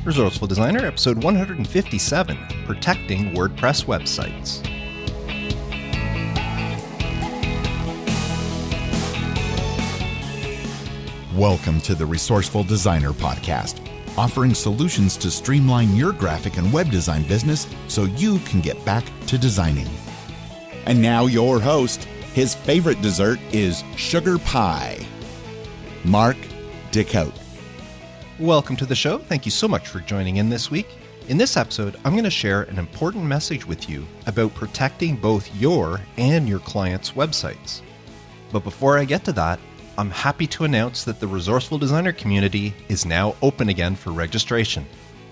Resourceful Designer, episode 157, Protecting WordPress Websites. Welcome to the Resourceful Designer podcast, offering solutions to streamline your graphic and web design business so you can get back to designing. And now your host, his favorite dessert is sugar pie, Mark Dickhout. Welcome to the show. Thank you so much for joining in this week. In this episode, I'm going to share an important message with you about protecting both your and your clients' websites. But before I get to that, I'm happy to announce that the Resourceful Designer community is now open again for registration.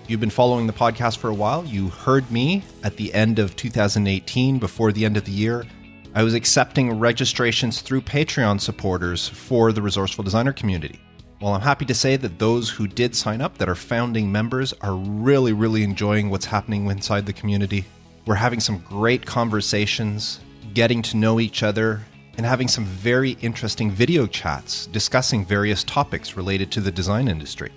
If you've been following the podcast for a while, you heard me at the end of 2018, before the end of the year. I was accepting registrations through Patreon supporters for the Resourceful Designer community. Well, I'm happy to say that those who did sign up, that are founding members, are really enjoying what's happening inside the community. We're having some great conversations, getting to know each other, and having some very interesting video chats discussing various topics related to the design industry.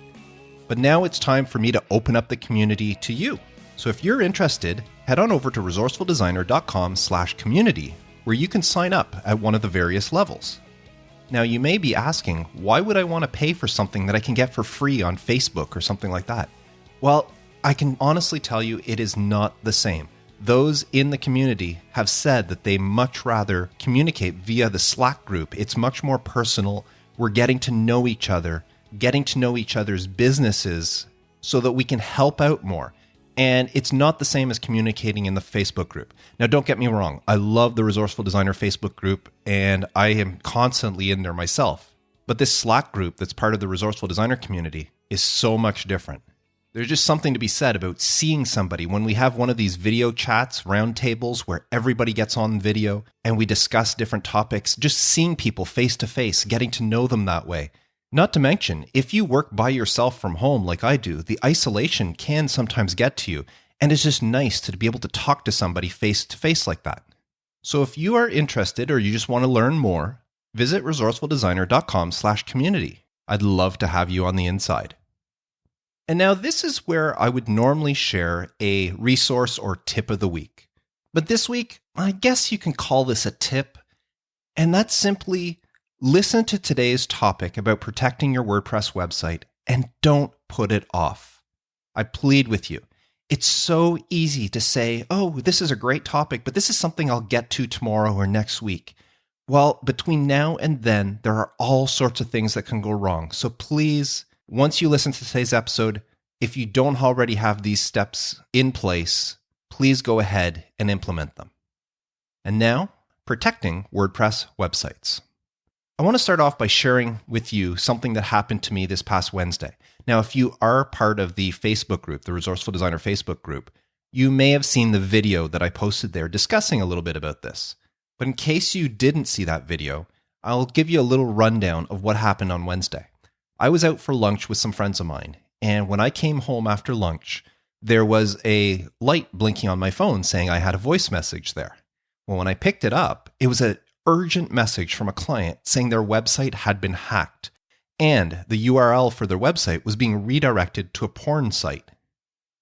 But now it's time for me to open up the community to you. So if you're interested, head on over to resourcefuldesigner.com/community, where you can sign up at one of the various levels. Now, you may be asking, why would I want to pay for something that I can get for free on Facebook or something like that? Well, I can honestly tell you it is not the same. Those in the community have said that they much rather communicate via the Slack group. It's much more personal. We're getting to know each other, getting to know each other's businesses so that we can help out more. And it's not the same as communicating in the Facebook group. Now, don't get me wrong. I love the Resourceful Designer Facebook group, and I am constantly in there myself. But this Slack group that's part of the Resourceful Designer community is so much different. There's just something to be said about seeing somebody when we have one of these video chats, roundtables, where everybody gets on video and we discuss different topics, just seeing people face to face, getting to know them that way. Not to mention, if you work by yourself from home like I do, the isolation can sometimes get to you, and it's just nice to be able to talk to somebody face to face like that. So if you are interested or you just want to learn more, visit resourcefuldesigner.com/community. I'd love to have you on the inside. And now this is where I would normally share a resource or tip of the week. But this week, I guess you can call this a tip, and that's simply listen to today's topic about protecting your WordPress website and don't put it off. I plead with you. It's so easy to say, oh, this is a great topic, but this is something I'll get to tomorrow or next week. Well, between now and then, there are all sorts of things that can go wrong. So please, once you listen to today's episode, if you don't already have these steps in place, please go ahead and implement them. And now, protecting WordPress websites. I want to start off by sharing with you something that happened to me this past Wednesday. Now, if you are part of the Facebook group, the Resourceful Designer Facebook group, you may have seen the video that I posted there discussing a little bit about this. But in case you didn't see that video, I'll give you a little rundown of what happened on Wednesday. I was out for lunch with some friends of mine, and when I came home after lunch, there was a light blinking on my phone saying I had a voice message there. Well, when I picked it up, it was an urgent message from a client saying their website had been hacked, and the URL for their website was being redirected to a porn site.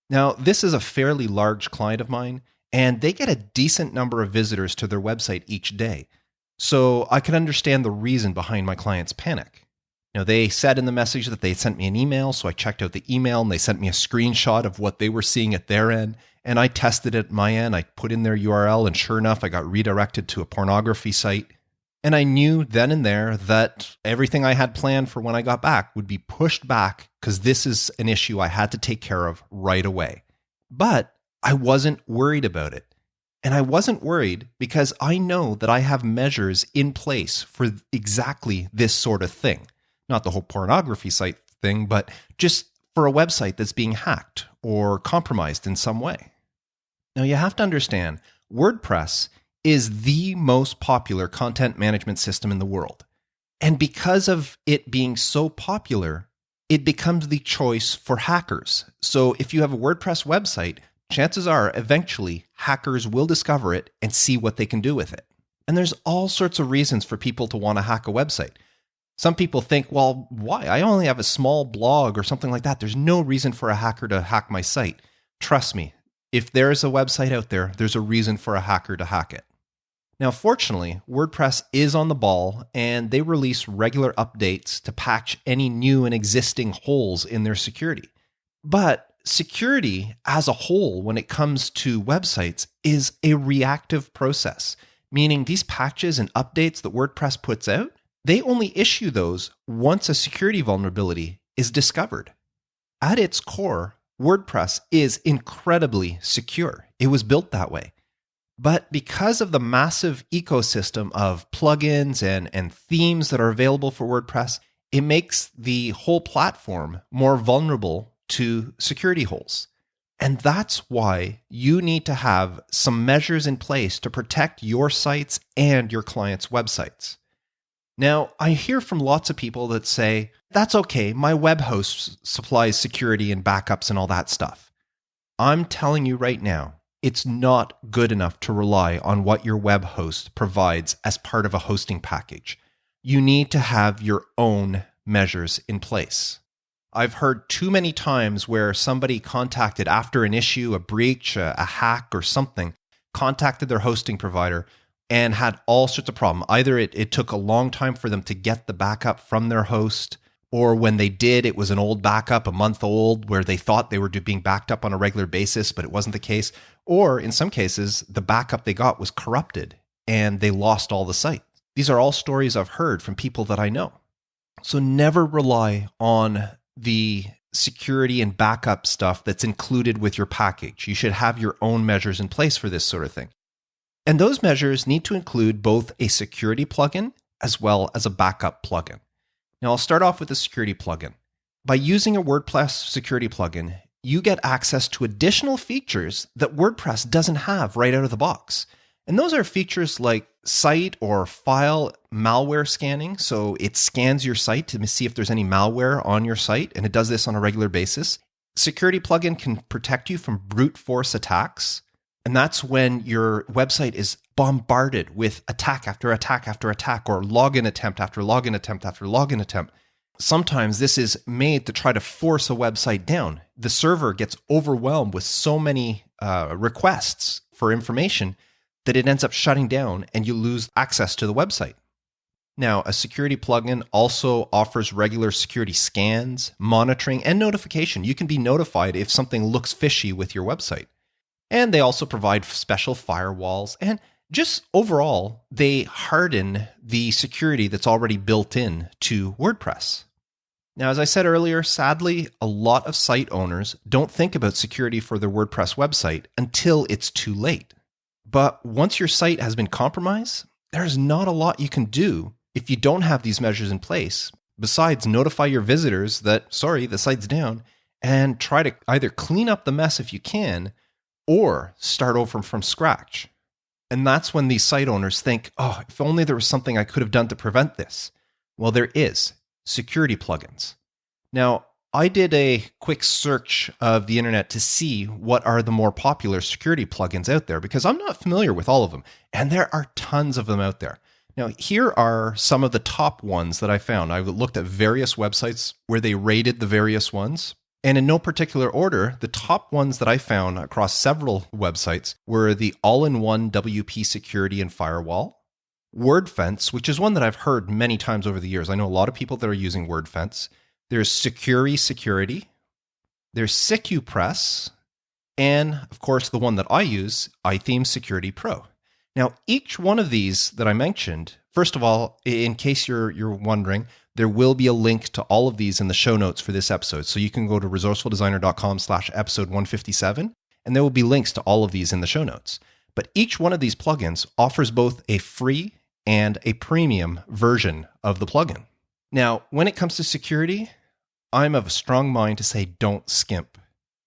Now, this is a fairly large client of mine, and they get a decent number of visitors to their website each day. So I can understand the reason behind my client's panic. Now, they said in the message that they sent me an email, so I checked out the email and they sent me a screenshot of what they were seeing at their end, and I tested it at my end. I put in their URL, and sure enough, I got redirected to a pornography site. And I knew then and there that everything I had planned for when I got back would be pushed back because this is an issue I had to take care of right away. But I wasn't worried about it. And I wasn't worried because I know that I have measures in place for exactly this sort of thing. Not the whole pornography site thing, but just for a website that's being hacked or compromised in some way. Now, you have to understand, WordPress is the most popular content management system in the world. And because of it being so popular, it becomes the choice for hackers. So if you have a WordPress website, chances are eventually hackers will discover it and see what they can do with it. And there's all sorts of reasons for people to want to hack a website. Some people think, well, why? I only have a small blog or something like that. There's no reason for a hacker to hack my site. Trust me, if there's a website out there, there's a reason for a hacker to hack it. Now, fortunately, WordPress is on the ball, and they release regular updates to patch any new and existing holes in their security. But security as a whole, when it comes to websites, is a reactive process, meaning these patches and updates that WordPress puts out, they only issue those once a security vulnerability is discovered. At its core, WordPress is incredibly secure. It was built that way. But because of the massive ecosystem of plugins and themes that are available for WordPress, it makes the whole platform more vulnerable to security holes. And that's why you need to have some measures in place to protect your sites and your clients' websites. Now, I hear from lots of people that say, that's okay, my web host supplies security and backups and all that stuff. I'm telling you right now, it's not good enough to rely on what your web host provides as part of a hosting package. You need to have your own measures in place. I've heard too many times where somebody contacted after an issue, a breach, a hack or something, contacted their hosting provider and had all sorts of problems. Either it took a long time for them to get the backup from their host, or when they did, it was an old backup, a month old, where they thought they were being backed up on a regular basis, but it wasn't the case. Or in some cases, the backup they got was corrupted and they lost all the site. These are all stories I've heard from people that I know. So never rely on the security and backup stuff that's included with your package. You should have your own measures in place for this sort of thing. And those measures need to include both a security plugin as well as a backup plugin. Now, I'll start off with the security plugin. By using a WordPress security plugin, you get access to additional features that WordPress doesn't have right out of the box. And those are features like site or file malware scanning. So it scans your site to see if there's any malware on your site, and it does this on a regular basis. Security plugin can protect you from brute force attacks. And that's when your website is bombarded with attack after attack after attack, or login attempt after login attempt after login attempt. Sometimes this is made to try to force a website down. The server gets overwhelmed with so many requests for information that it ends up shutting down and you lose access to the website. Now, a security plugin also offers regular security scans, monitoring, and notification. You can be notified if something looks fishy with your website. And they also provide special firewalls, and just overall, they harden the security that's already built in to WordPress. Now, as I said earlier, sadly, a lot of site owners don't think about security for their WordPress website until it's too late. But once your site has been compromised, there's not a lot you can do if you don't have these measures in place, besides notify your visitors that, sorry, the site's down, and try to either clean up the mess if you can, or start over from scratch. And that's when these site owners think, oh, if only there was something I could have done to prevent this. Well, there is security plugins. Now, I did a quick search of the internet to see what are the more popular security plugins out there, because I'm not familiar with all of them, and there are tons of them out there. Now, here are some of the top ones that I found. I looked at various websites where they rated the various ones. And in no particular order, the top ones that I found across several websites were the all-in-one WP security and firewall, WordFence, which is one that I've heard many times over the years. I know a lot of people that are using WordFence. There's Securi Security, there's SecuPress, and of course the one that I use, iTheme Security Pro. Now, each one of these that I mentioned, first of all, in case you're wondering, there will be a link to all of these in the show notes for this episode. So you can go to resourcefuldesigner.com/episode 157, and there will be links to all of these in the show notes. But each one of these plugins offers both a free and a premium version of the plugin. Now, when it comes to security, I'm of a strong mind to say don't skimp.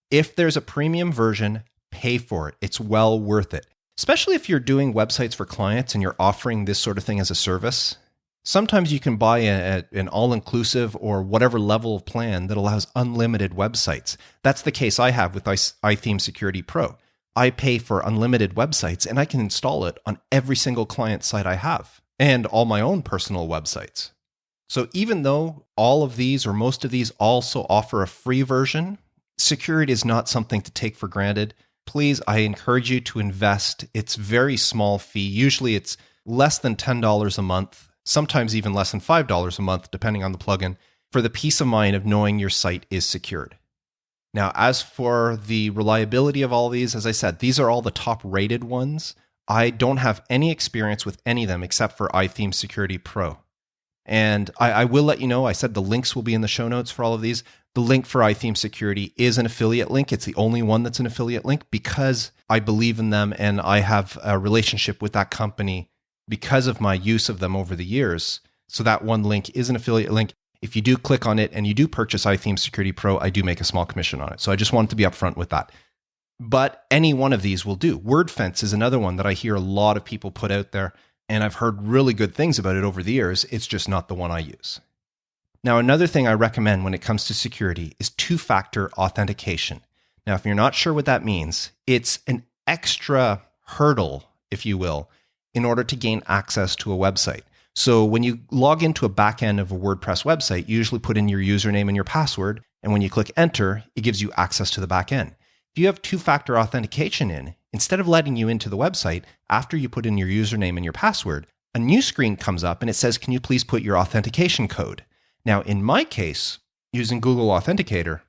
If there's a premium version, pay for it. It's well worth it. Especially if you're doing websites for clients and you're offering this sort of thing as a service. Sometimes you can buy an all-inclusive or whatever level of plan that allows unlimited websites. That's the case I have with iTheme Security Pro. I pay for unlimited websites and I can install it on every single client site I have and all my own personal websites. So even though all of these or most of these also offer a free version, security is not something to take for granted. Please, I encourage you to invest. It's very small fee. Usually it's less than $10 a month, sometimes even less than $5 a month, depending on the plugin, for the peace of mind of knowing your site is secured. Now, as for the reliability of all these, as I said, these are all the top rated ones. I don't have any experience with any of them except for iTheme Security Pro. And I will let you know, I said the links will be in the show notes for all of these. The link for iTheme Security is an affiliate link. It's the only one that's an affiliate link because I believe in them and I have a relationship with that company because of my use of them over the years. So that one link is an affiliate link. If you do click on it and you do purchase iTheme Security Pro, I do make a small commission on it. So I just wanted to be upfront with that. But any one of these will do. WordFence is another one that I hear a lot of people put out there, and I've heard really good things about it over the years. It's just not the one I use. Now, another thing I recommend when it comes to security is two-factor authentication. Now, if you're not sure what that means, it's an extra hurdle, if you will, in order to gain access to a website. So when you log into a backend of a WordPress website, you usually put in your username and your password, and when you click enter, it gives you access to the backend. If you have two-factor authentication in, instead of letting you into the website after you put in your username and your password, a new screen comes up and it says, can you please put your authentication code? Now, in my case, using Google Authenticator,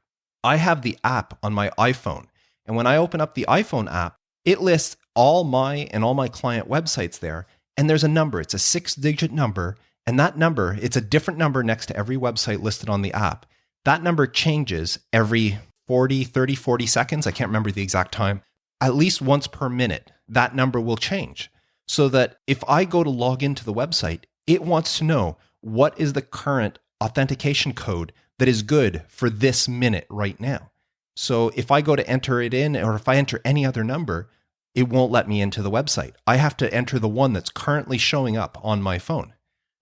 I have the app on my iPhone. And when I open up the iPhone app, it lists all my client websites there. And there's a number. It's a 6-digit number. And that number, it's a different number next to every website listed on the app. That number changes every 40 seconds. I can't remember the exact time. At least once per minute, that number will change. So that if I go to log into the website, it wants to know what is the current authentication code that is good for this minute right now. So if I go to enter it in, or if I enter any other number, it won't let me into the website. I have to enter the one that's currently showing up on my phone.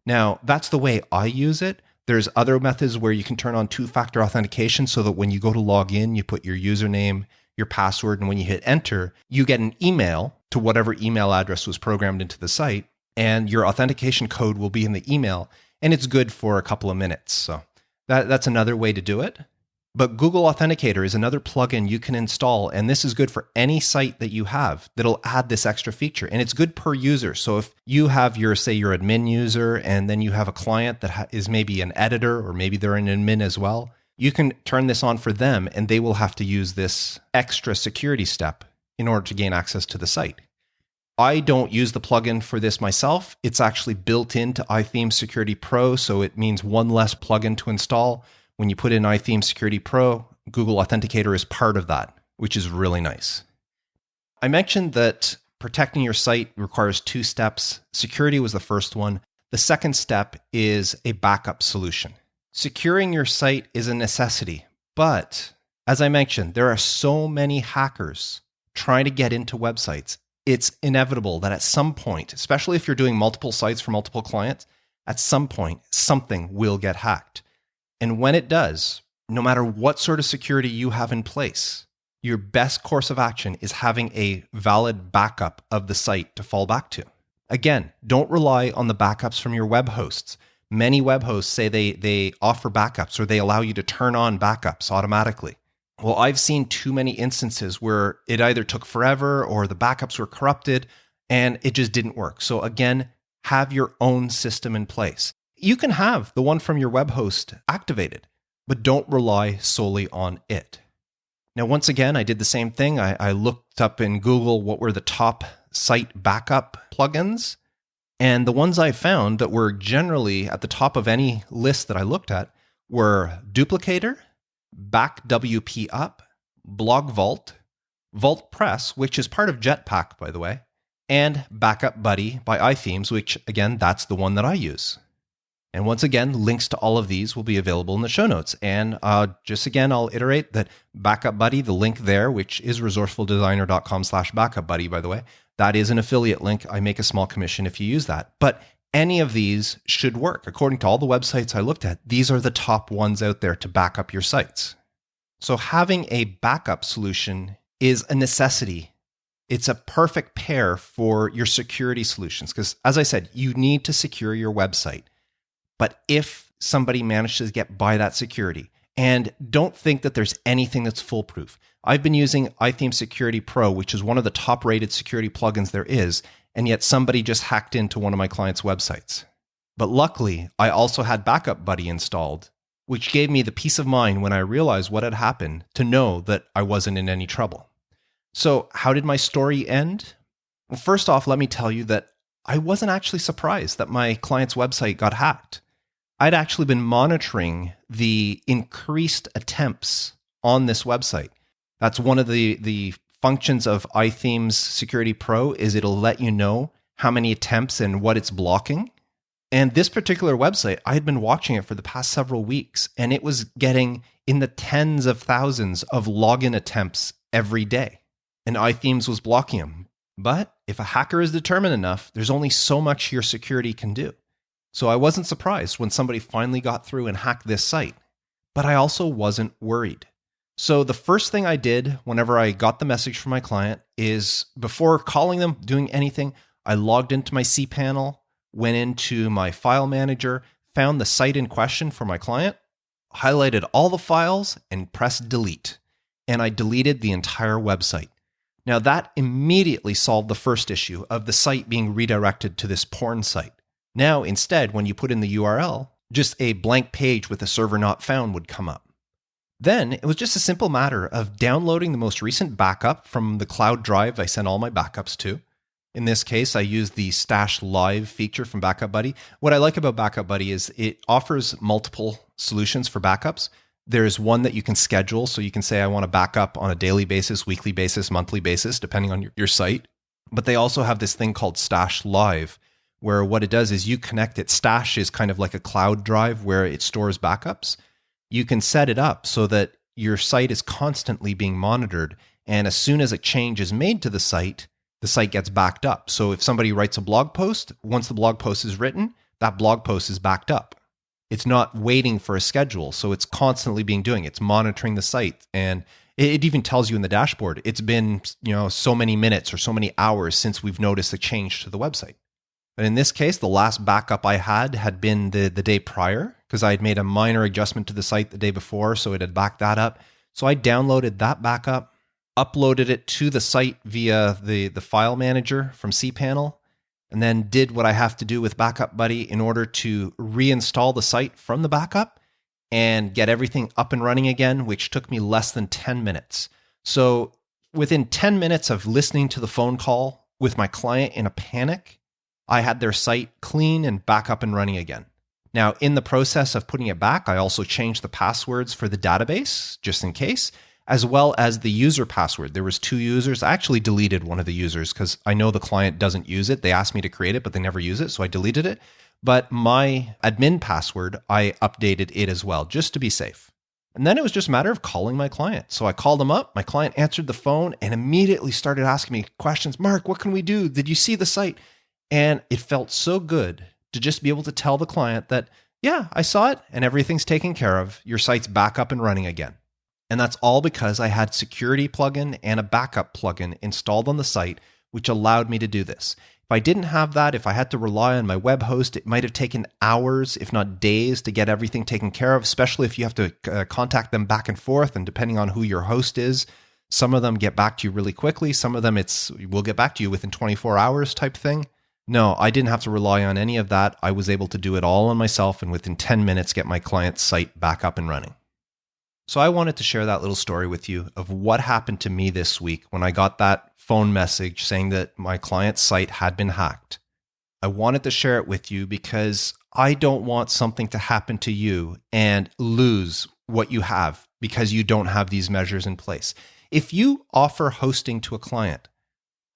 Now, that's the way I use it. There's other methods where you can turn on two-factor authentication so that when you go to log in, you put your username, your password, and when you hit enter, you get an email to whatever email address was programmed into the site, and your authentication code will be in the email, and it's good for a couple of minutes. So that's another way to do it. But Google Authenticator is another plugin you can install, and this is good for any site that you have that'll add this extra feature, and it's good per user. So if you have your admin user, and then you have a client that is maybe an editor, or maybe they're an admin as well, you can turn this on for them, and they will have to use this extra security step in order to gain access to the site. I don't use the plugin for this myself. It's actually built into iTheme Security Pro, so it means one less plugin to install. When you put in iTheme Security Pro, Google Authenticator is part of that, which is really nice. I mentioned that protecting your site requires 2 steps. Security was the first one. The second step is a backup solution. Securing your site is a necessity, but as I mentioned, there are so many hackers trying to get into websites. It's inevitable that at some point, especially if you're doing multiple sites for multiple clients, at some point, something will get hacked. And when it does, no matter what sort of security you have in place, your best course of action is having a valid backup of the site to fall back to. Again, don't rely on the backups from your web hosts. Many web hosts say they offer backups or they allow you to turn on backups automatically. Well, I've seen too many instances where it either took forever or the backups were corrupted and it just didn't work. So again, have your own system in place. You can have the one from your web host activated, but don't rely solely on it. Now, once again, I did the same thing. I looked up in Google what were the top site backup plugins, and the ones I found that were generally at the top of any list that I looked at were Duplicator, BackWP, Blog Vault, Wordpress, which is part of Jetpack, by the way, and Backup Buddy by iThemes, which, again, that's the one that I use. And once again, links to all of these will be available in the show notes. And just again, I'll iterate that Backup Buddy, the link there, which is resourcefuldesigner.com/backupbuddy, by the way, that is an affiliate link. I make a small commission if you use that. But any of these should work. According to all the websites I looked at, these are the top ones out there to back up your sites. So having a backup solution is a necessity. It's a perfect pair for your security solutions because, as I said, you need to secure your website. but if somebody manages to get by that security, and don't think that there's anything that's foolproof. I've been using iThemes Security Pro, which is one of the top rated security plugins there is, and yet somebody just hacked into one of my clients' websites. But luckily, I also had Backup Buddy installed, which gave me the peace of mind when I realized what had happened to know that I wasn't in any trouble. So how did my story end? Well, first off, let me tell you that I wasn't actually surprised that my client's website got hacked. I'd actually been monitoring the increased attempts on this website. That's one of the functions of iThemes Security Pro is it'll let you know how many attempts and what it's blocking. And this particular website, I had been watching it for the past several weeks, and it was getting in the tens of thousands of login attempts every day. And iThemes was blocking them. But if a hacker is determined enough, there's only so much your security can do. So I wasn't surprised when somebody finally got through and hacked this site. But I also wasn't worried. So the first thing I did whenever I got the message from my client is, before calling them, doing anything, I logged into my cPanel, went into my file manager, found the site in question for my client, highlighted all the files, and pressed delete. And I deleted the entire website. Now that immediately solved the first issue of the site being redirected to this porn site. Now, instead, when you put in the URL, just a blank page with a server not found would come up. Then it was just a simple matter of downloading the most recent backup from the cloud drive I sent all my backups to. In this case, I used the Stash Live feature from Backup Buddy. What I like about Backup Buddy is it offers multiple solutions for backups. There's one that you can schedule, so you can say, I want to back up on a daily basis, weekly basis, monthly basis, depending on your site. But they also have this thing called Stash Live, where what it does is you connect it. Stash is kind of like a cloud drive where it stores backups. You can set it up so that your site is constantly being monitored. And as soon as a change is made to the site gets backed up. So if somebody writes a blog post, once the blog post is written, that blog post is backed up. It's not waiting for a schedule. So it's constantly it's monitoring the site. And it even tells you in the dashboard, it's been, so many minutes or so many hours since we've noticed a change to the website. But in this case, the last backup I had been the day prior, because I had made a minor adjustment to the site the day before, so it had backed that up. So I downloaded that backup, uploaded it to the site via the file manager from cPanel, and then did what I have to do with Backup Buddy in order to reinstall the site from the backup and get everything up and running again, which took me less than 10 minutes. So within 10 minutes of listening to the phone call with my client in a panic, I had their site clean and back up and running again. Now, in the process of putting it back, I also changed the passwords for the database, just in case, as well as the user password. There was 2 users. I actually deleted one of the users because I know the client doesn't use it. They asked me to create it, but they never use it, so I deleted it. But my admin password, I updated it as well, just to be safe. And then it was just a matter of calling my client. So I called him up, my client answered the phone and immediately started asking me questions. Mark, what can we do? Did you see the site? And it felt so good to just be able to tell the client that, yeah, I saw it and everything's taken care of. Your site's back up and running again. And that's all because I had security plugin and a backup plugin installed on the site, which allowed me to do this. If I didn't have that, if I had to rely on my web host, it might have taken hours, if not days, to get everything taken care of, especially if you have to contact them back and forth. And depending on who your host is, some of them get back to you really quickly. Some of them we'll get back to you within 24 hours type thing. No, I didn't have to rely on any of that. I was able to do it all on myself and within 10 minutes get my client's site back up and running. So I wanted to share that little story with you of what happened to me this week when I got that phone message saying that my client's site had been hacked. I wanted to share it with you because I don't want something to happen to you and lose what you have because you don't have these measures in place. If you offer hosting to a client,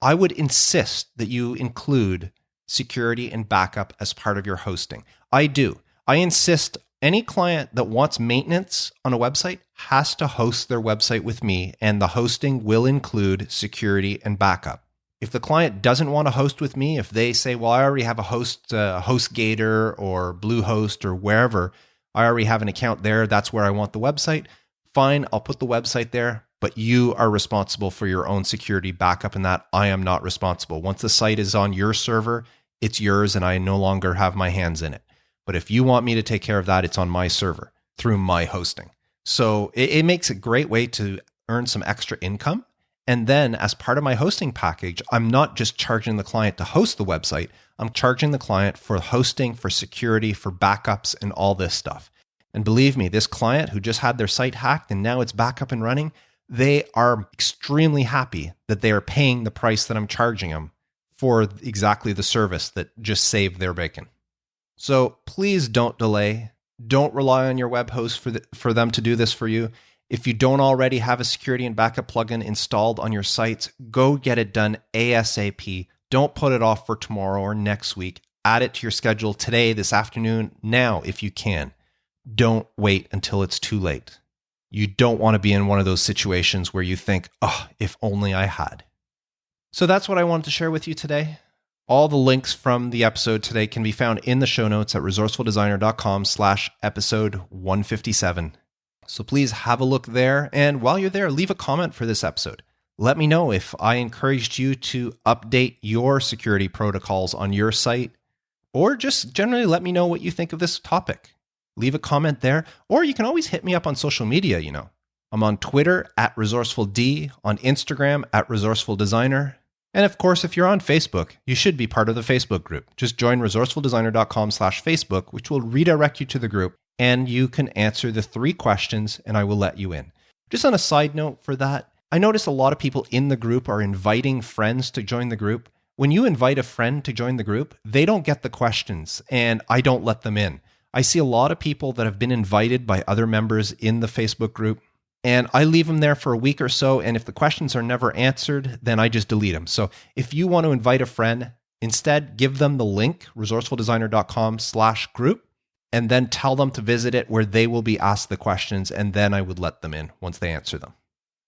I would insist that you include security and backup as part of your hosting. I do. I insist any client that wants maintenance on a website has to host their website with me, and the hosting will include security and backup. If the client doesn't want to host with me, if they say, well, I already have a host, HostGator or Bluehost or wherever, I already have an account there, that's where I want the website, fine, I'll put the website there, but you are responsible for your own security backup and that. I am not responsible. Once the site is on your server, it's yours and I no longer have my hands in it. But if you want me to take care of that, it's on my server through my hosting. So it makes a great way to earn some extra income. And then as part of my hosting package, I'm not just charging the client to host the website. I'm charging the client for hosting, for security, for backups, and all this stuff. And believe me, this client who just had their site hacked and now it's back up and running, they are extremely happy that they are paying the price that I'm charging them for exactly the service that just saved their bacon. So please don't delay. Don't rely on your web host for them to do this for you. If you don't already have a security and backup plugin installed on your sites, go get it done ASAP. Don't put it off for tomorrow or next week. Add it to your schedule today, this afternoon, now if you can. Don't wait until it's too late. You don't want to be in one of those situations where you think, oh, if only I had. So that's what I wanted to share with you today. All the links from the episode today can be found in the show notes at resourcefuldesigner.com/episode 157. So please have a look there. And while you're there, leave a comment for this episode. Let me know if I encouraged you to update your security protocols on your site, or just generally let me know what you think of this topic. Leave a comment there, or you can always hit me up on social media, I'm on Twitter at ResourcefulD, on Instagram at ResourcefulDesigner. And of course, if you're on Facebook, you should be part of the Facebook group. Just join resourcefuldesigner.com/Facebook, which will redirect you to the group, and you can answer the 3 questions, and I will let you in. Just on a side note for that, I notice a lot of people in the group are inviting friends to join the group. When you invite a friend to join the group, they don't get the questions, and I don't let them in. I see a lot of people that have been invited by other members in the Facebook group, and I leave them there for a week or so, and if the questions are never answered, then I just delete them. So if you want to invite a friend, instead give them the link, resourcefuldesigner.com/group, and then tell them to visit it where they will be asked the questions, and then I would let them in once they answer them.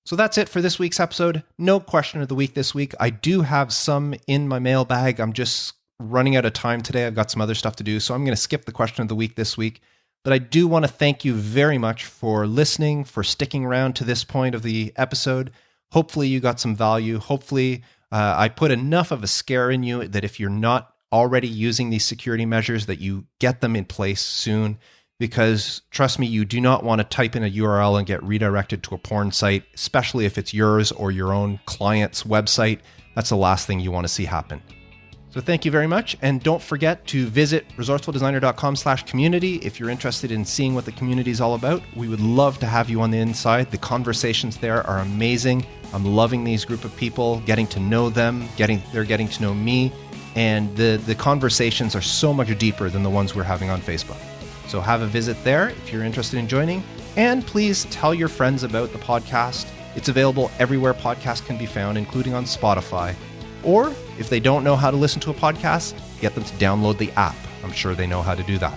So that's it for this week's episode. No question of the week this week. I do have some in my mailbag. I'm just running out of time today. I've got some other stuff to do, so I'm going to skip the question of the week this week. But I do want to thank you very much for listening, for sticking around to this point of the episode. Hopefully you got some value. Hopefully I put enough of a scare in you that if you're not already using these security measures, that you get them in place soon. Because trust me, you do not want to type in a URL and get redirected to a porn site, especially if it's yours or your own client's website. That's the last thing you want to see happen. So thank you very much. And don't forget to visit resourcefuldesigner.com/community if you're interested in seeing what the community is all about. We would love to have you on the inside. The conversations there are amazing. I'm loving these group of people, getting to know them, they're getting to know me. And the conversations are so much deeper than the ones we're having on Facebook. So have a visit there if you're interested in joining. And please tell your friends about the podcast. It's available everywhere podcasts can be found, including on Spotify. Or if they don't know how to listen to a podcast, get them to download the app. I'm sure they know how to do that.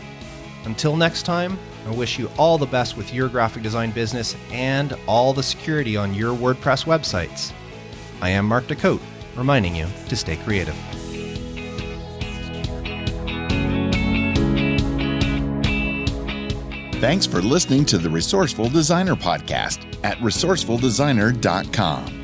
Until next time, I wish you all the best with your graphic design business and all the security on your WordPress websites. I am Mark DeCote, reminding you to stay creative. Thanks for listening to the Resourceful Designer Podcast at resourcefuldesigner.com.